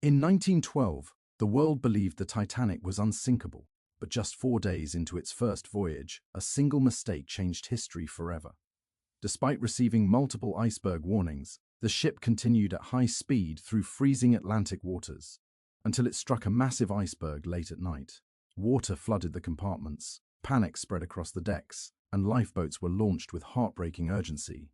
In 1912, the world believed the Titanic was unsinkable, but just 4 days into its first voyage, a single mistake changed history forever. Despite receiving multiple iceberg warnings, the ship continued at high speed through freezing Atlantic waters until it struck a massive iceberg late at night. Water flooded the compartments, panic spread across the decks, and lifeboats were launched with heartbreaking urgency.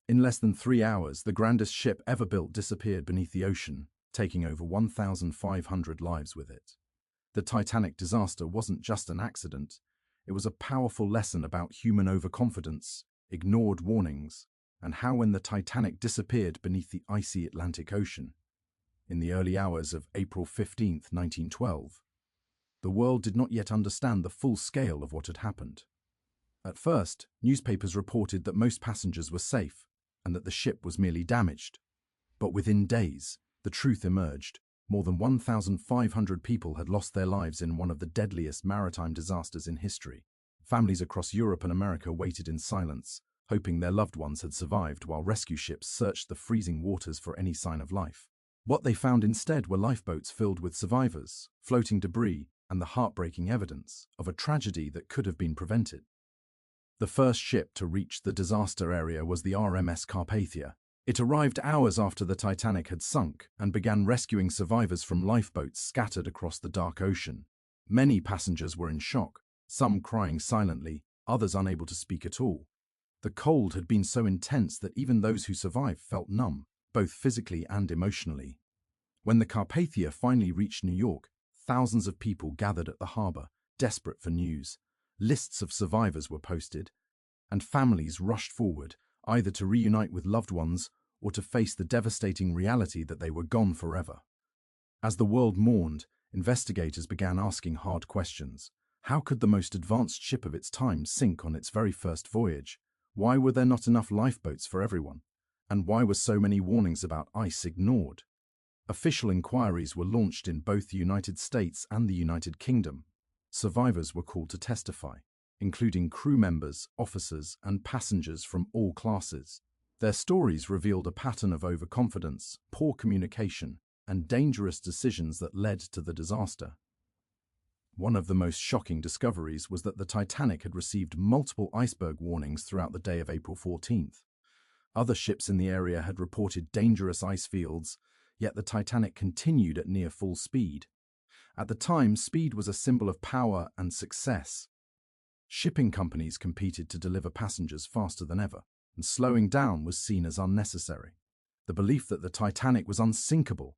In less than 3 hours, the grandest ship ever built disappeared beneath the ocean, taking over 1,500 lives with it. The Titanic disaster wasn't just an accident, it was a powerful lesson about human overconfidence, ignored warnings, and how when the Titanic disappeared beneath the icy Atlantic Ocean. In the early hours of April 15, 1912, the world did not yet understand the full scale of what had happened. At first, newspapers reported that most passengers were safe and that the ship was merely damaged. But within days, the truth emerged. More than 1,500 people had lost their lives in one of the deadliest maritime disasters in history. Families across Europe and America waited in silence, hoping their loved ones had survived while rescue ships searched the freezing waters for any sign of life. What they found instead were lifeboats filled with survivors, floating debris, and the heartbreaking evidence of a tragedy that could have been prevented. The first ship to reach the disaster area was the RMS Carpathia. It arrived hours after the Titanic had sunk and began rescuing survivors from lifeboats scattered across the dark ocean. Many passengers were in shock, some crying silently, others unable to speak at all. The cold had been so intense that even those who survived felt numb, both physically and emotionally. When the Carpathia finally reached New York, thousands of people gathered at the harbor, desperate for news. Lists of survivors were posted, and families rushed forward, either to reunite with loved ones or to face the devastating reality that they were gone forever. As the world mourned, investigators began asking hard questions. How could the most advanced ship of its time sink on its very first voyage? Why were there not enough lifeboats for everyone? And why were so many warnings about ice ignored? Official inquiries were launched in both the United States and the United Kingdom. Survivors were called to testify, including crew members, officers, and passengers from all classes. Their stories revealed a pattern of overconfidence, poor communication, and dangerous decisions that led to the disaster. One of the most shocking discoveries was that the Titanic had received multiple iceberg warnings throughout the day of April 14th. Other ships in the area had reported dangerous ice fields, yet the Titanic continued at near full speed. At the time, speed was a symbol of power and success. Shipping companies competed to deliver passengers faster than ever, and slowing down was seen as unnecessary. The belief that the Titanic was unsinkable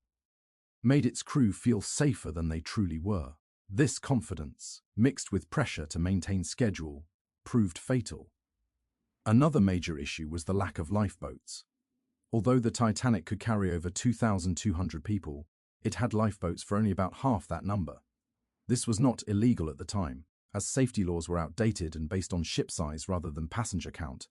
made its crew feel safer than they truly were. This confidence, mixed with pressure to maintain schedule, proved fatal. Another major issue was the lack of lifeboats. Although the Titanic could carry over 2,200 people, it had lifeboats for only about half that number. This was not illegal at the time, as safety laws were outdated and based on ship size rather than passenger count.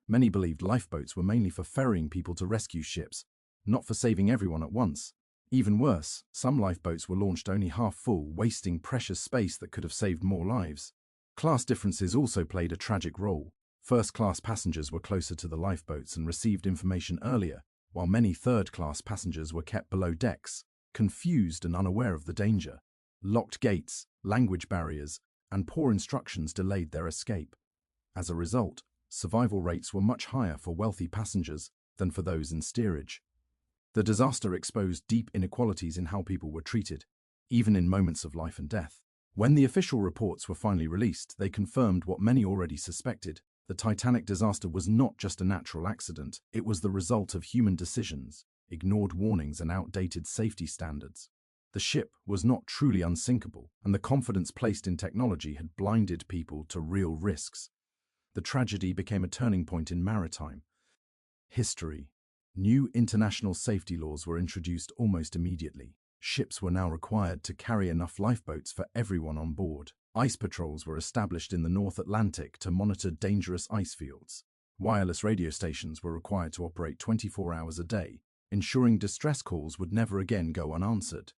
Many believed lifeboats were mainly for ferrying people to rescue ships, not for saving everyone at once. Even worse, some lifeboats were launched only half full, wasting precious space that could have saved more lives. Class differences also played a tragic role. First-class passengers were closer to the lifeboats and received information earlier, while many third-class passengers were kept below decks, confused and unaware of the danger. Locked gates, language barriers, and poor instructions delayed their escape. As a result, survival rates were much higher for wealthy passengers than for those in steerage. The disaster exposed deep inequalities in how people were treated, even in moments of life and death. When the official reports were finally released, they confirmed what many already suspected. The Titanic disaster was not just a natural accident, it was the result of human decisions, ignored warnings, and outdated safety standards. The ship was not truly unsinkable, and the confidence placed in technology had blinded people to real risks. The tragedy became a turning point in maritime history. New international safety laws were introduced almost immediately. Ships were now required to carry enough lifeboats for everyone on board. Ice patrols were established in the North Atlantic to monitor dangerous ice fields. Wireless radio stations were required to operate 24 hours a day, ensuring distress calls would never again go unanswered.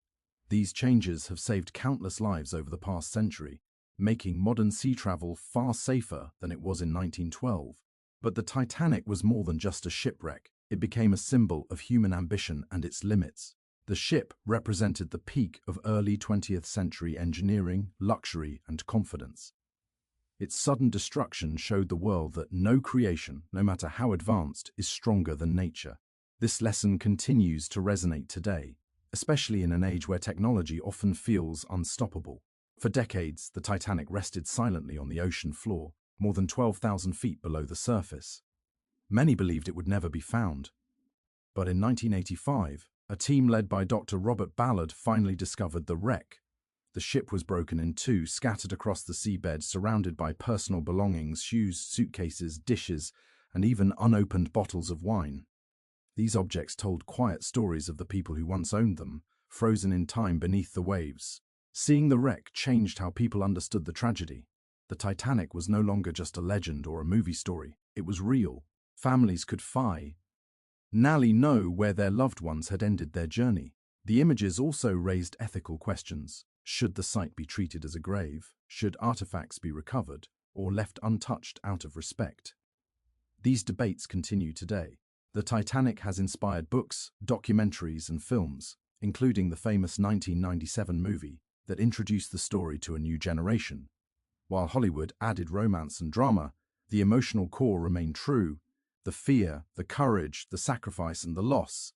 These changes have saved countless lives over the past century, making modern sea travel far safer than it was in 1912. But the Titanic was more than just a shipwreck. It became a symbol of human ambition and its limits. The ship represented the peak of early 20th century engineering, luxury, and confidence. Its sudden destruction showed the world that no creation, no matter how advanced, is stronger than nature. This lesson continues to resonate today, especially in an age where technology often feels unstoppable. For decades, the Titanic rested silently on the ocean floor, more than 12,000 feet below the surface. Many believed it would never be found. But in 1985, a team led by Dr. Robert Ballard finally discovered the wreck. The ship was broken in two, scattered across the seabed, surrounded by personal belongings, shoes, suitcases, dishes, and even unopened bottles of wine. These objects told quiet stories of the people who once owned them, frozen in time beneath the waves. Seeing the wreck changed how people understood the tragedy. The Titanic was no longer just a legend or a movie story. It was real. Families could finally know where their loved ones had ended their journey. The images also raised ethical questions. Should the site be treated as a grave? Should artifacts be recovered or left untouched out of respect? These debates continue today. The Titanic has inspired books, documentaries, and films, including the famous 1997 movie that introduced the story to a new generation. While Hollywood added romance and drama, the emotional core remained true: the fear, the courage, the sacrifice, and the loss.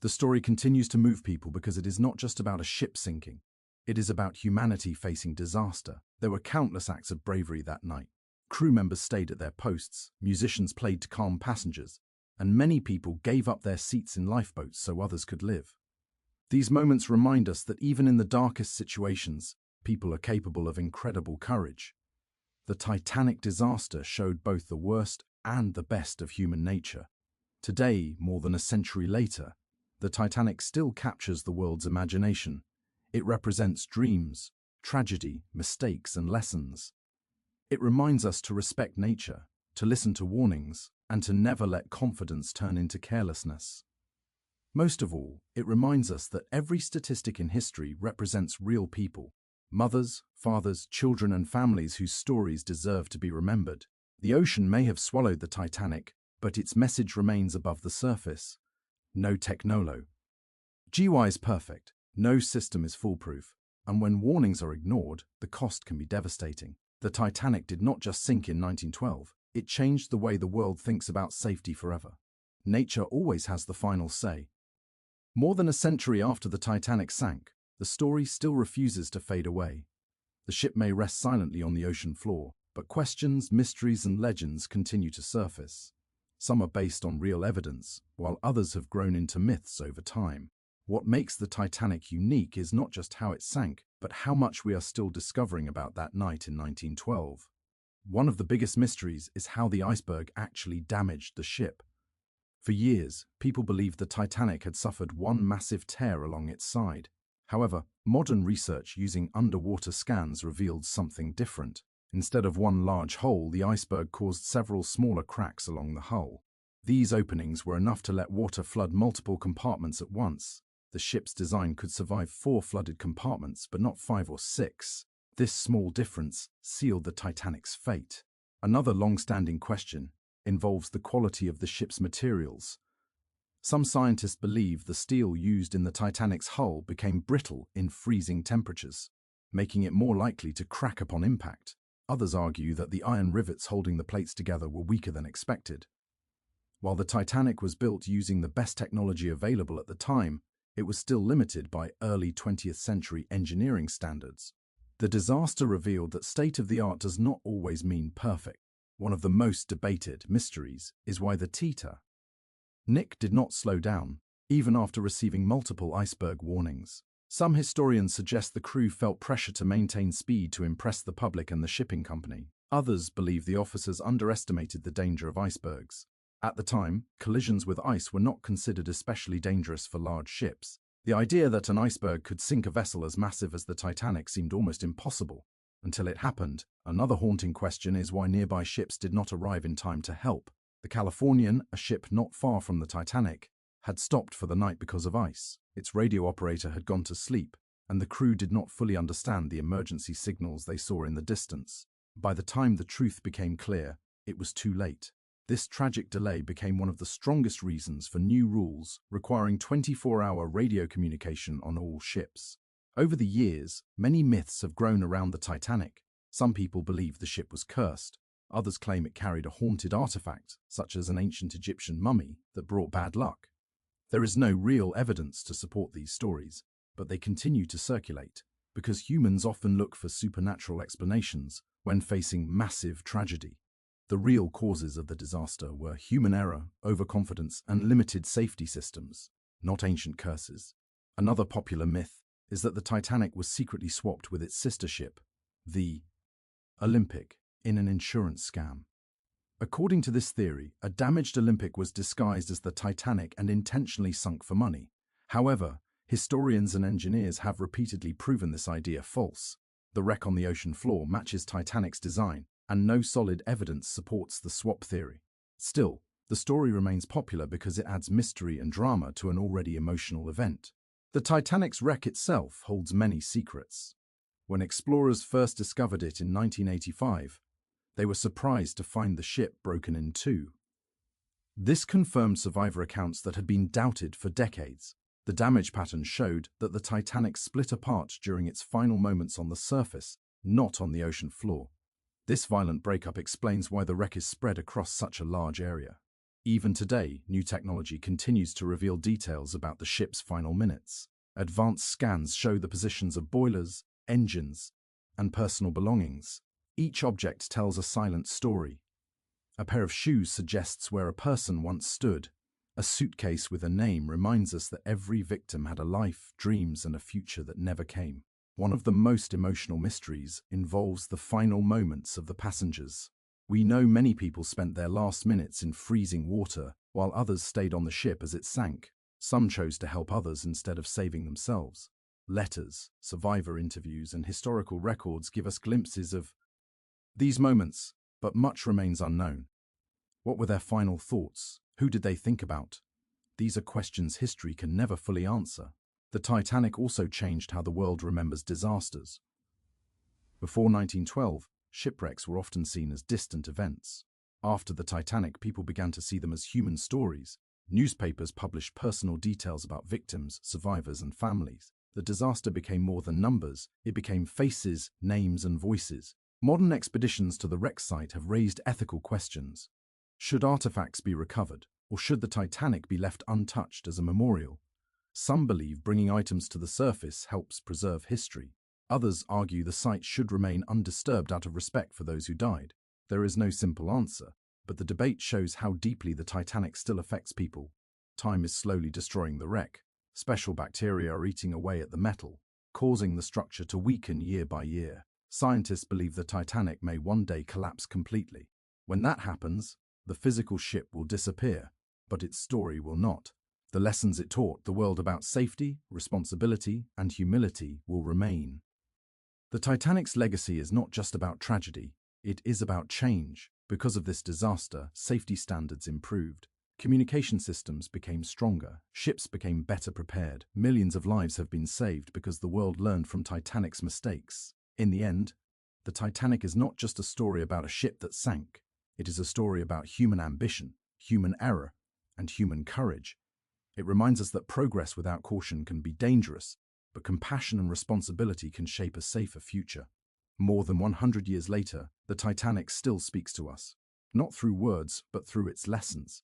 The story continues to move people because it is not just about a ship sinking. It is about humanity facing disaster. There were countless acts of bravery that night. Crew members stayed at their posts, musicians played to calm passengers, and many people gave up their seats in lifeboats so others could live. These moments remind us that even in the darkest situations, people are capable of incredible courage. The Titanic disaster showed both the worst and the best of human nature. Today, more than a century later, the Titanic still captures the world's imagination. It represents dreams, tragedy, mistakes, and lessons. It reminds us to respect nature, to listen to warnings, and to never let confidence turn into carelessness. Most of all, it reminds us that every statistic in history represents real people: mothers, fathers, children, and families whose stories deserve to be remembered. The ocean may have swallowed the Titanic, but its message remains above the surface. No technolo. GY is perfect. No system is foolproof. And when warnings are ignored, the cost can be devastating. The Titanic did not just sink in 1912. It changed the way the world thinks about safety forever. Nature always has the final say. More than a century after the Titanic sank, the story still refuses to fade away. The ship may rest silently on the ocean floor, but questions, mysteries, and legends continue to surface. Some are based on real evidence, while others have grown into myths over time. What makes the Titanic unique is not just how it sank, but how much we are still discovering about that night in 1912. One of the biggest mysteries is how the iceberg actually damaged the ship. For years, people believed the Titanic had suffered one massive tear along its side. However, modern research using underwater scans revealed something different. Instead of one large hole, the iceberg caused several smaller cracks along the hull. These openings were enough to let water flood multiple compartments at once. The ship's design could survive 4 flooded compartments, but not 5 or 6. This small difference sealed the Titanic's fate. Another long-standing question involves the quality of the ship's materials. Some scientists believe the steel used in the Titanic's hull became brittle in freezing temperatures, making it more likely to crack upon impact. Others argue that the iron rivets holding the plates together were weaker than expected. While the Titanic was built using the best technology available at the time, it was still limited by early 20th century engineering standards. The disaster revealed that state-of-the-art does not always mean perfect. One of the most debated mysteries is why the Titanic did not slow down, even after receiving multiple iceberg warnings. Some historians suggest the crew felt pressure to maintain speed to impress the public and the shipping company. Others believe the officers underestimated the danger of icebergs. At the time, collisions with ice were not considered especially dangerous for large ships. The idea that an iceberg could sink a vessel as massive as the Titanic seemed almost impossible until it happened. Another haunting question is why nearby ships did not arrive in time to help. The Californian, a ship not far from the Titanic, had stopped for the night because of ice. Its radio operator had gone to sleep, and the crew did not fully understand the emergency signals they saw in the distance. By the time the truth became clear, it was too late. This tragic delay became one of the strongest reasons for new rules requiring 24-hour radio communication on all ships. Over the years, many myths have grown around the Titanic. Some people believe the ship was cursed. Others claim it carried a haunted artifact, such as an ancient Egyptian mummy, that brought bad luck. There is no real evidence to support these stories, but they continue to circulate, because humans often look for supernatural explanations when facing massive tragedy. The real causes of the disaster were human error, overconfidence, and limited safety systems, not ancient curses. Another popular myth is that the Titanic was secretly swapped with its sister ship, the Olympic, in an insurance scam. According to this theory, a damaged Olympic was disguised as the Titanic and intentionally sunk for money. However, historians and engineers have repeatedly proven this idea false. The wreck on the ocean floor matches Titanic's design, and no solid evidence supports the swap theory. Still, the story remains popular because it adds mystery and drama to an already emotional event. The Titanic's wreck itself holds many secrets. When explorers first discovered it in 1985, they were surprised to find the ship broken in two. This confirmed survivor accounts that had been doubted for decades. The damage pattern showed that the Titanic split apart during its final moments on the surface, not on the ocean floor. This violent breakup explains why the wreck is spread across such a large area. Even today, new technology continues to reveal details about the ship's final minutes. Advanced scans show the positions of boilers, engines, and personal belongings. Each object tells a silent story. A pair of shoes suggests where a person once stood. A suitcase with a name reminds us that every victim had a life, dreams, and a future that never came. One of the most emotional mysteries involves the final moments of the passengers. We know many people spent their last minutes in freezing water, while others stayed on the ship as it sank. Some chose to help others instead of saving themselves. Letters, survivor interviews, and historical records give us glimpses of these moments, but much remains unknown. What were their final thoughts? Who did they think about? These are questions history can never fully answer. The Titanic also changed how the world remembers disasters. Before 1912, shipwrecks were often seen as distant events. After the Titanic, people began to see them as human stories. Newspapers published personal details about victims, survivors, and families. The disaster became more than numbers. It became faces, names, and voices. Modern expeditions to the wreck site have raised ethical questions. Should artifacts be recovered, or should the Titanic be left untouched as a memorial? Some believe bringing items to the surface helps preserve history. Others argue the site should remain undisturbed out of respect for those who died. There is no simple answer, but the debate shows how deeply the Titanic still affects people. Time is slowly destroying the wreck. Special bacteria are eating away at the metal, causing the structure to weaken year by year. Scientists believe the Titanic may one day collapse completely. When that happens, the physical ship will disappear, but its story will not. The lessons it taught the world about safety, responsibility, and humility will remain. The Titanic's legacy is not just about tragedy, it is about change. Because of this disaster, safety standards improved. Communication systems became stronger, ships became better prepared. Millions of lives have been saved because the world learned from Titanic's mistakes. In the end, the Titanic is not just a story about a ship that sank. It is a story about human ambition, human error, and human courage. It reminds us that progress without caution can be dangerous, but compassion and responsibility can shape a safer future. More than 100 years later, the Titanic still speaks to us, not through words, but through its lessons.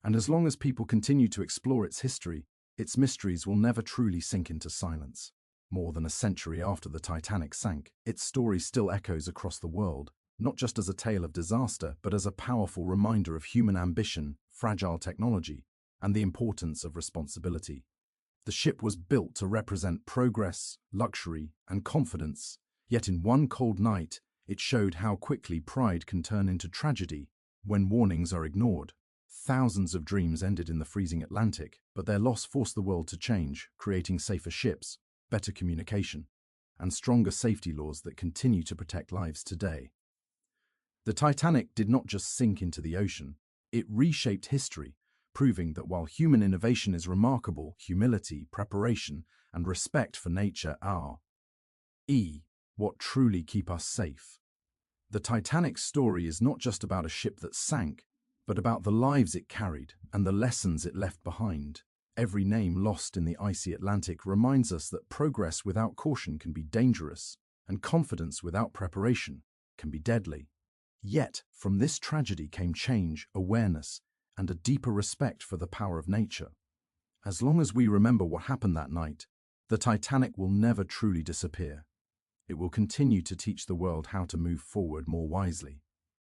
And as long as people continue to explore its history, its mysteries will never truly sink into silence. More than a century after the Titanic sank, its story still echoes across the world, not just as a tale of disaster, but as a powerful reminder of human ambition, fragile technology, and the importance of responsibility. The ship was built to represent progress, luxury, and confidence, yet in one cold night, it showed how quickly pride can turn into tragedy when warnings are ignored. Thousands of dreams ended in the freezing Atlantic, but their loss forced the world to change, creating safer ships, better communication, and stronger safety laws that continue to protect lives today. The Titanic did not just sink into the ocean, it reshaped history, proving that while human innovation is remarkable, humility, preparation, and respect for nature are what truly keep us safe. The Titanic's story is not just about a ship that sank, but about the lives it carried and the lessons it left behind. Every name lost in the icy Atlantic reminds us that progress without caution can be dangerous, and confidence without preparation can be deadly. Yet, from this tragedy came change, awareness, and a deeper respect for the power of nature. As long as we remember what happened that night, the Titanic will never truly disappear. It will continue to teach the world how to move forward more wisely.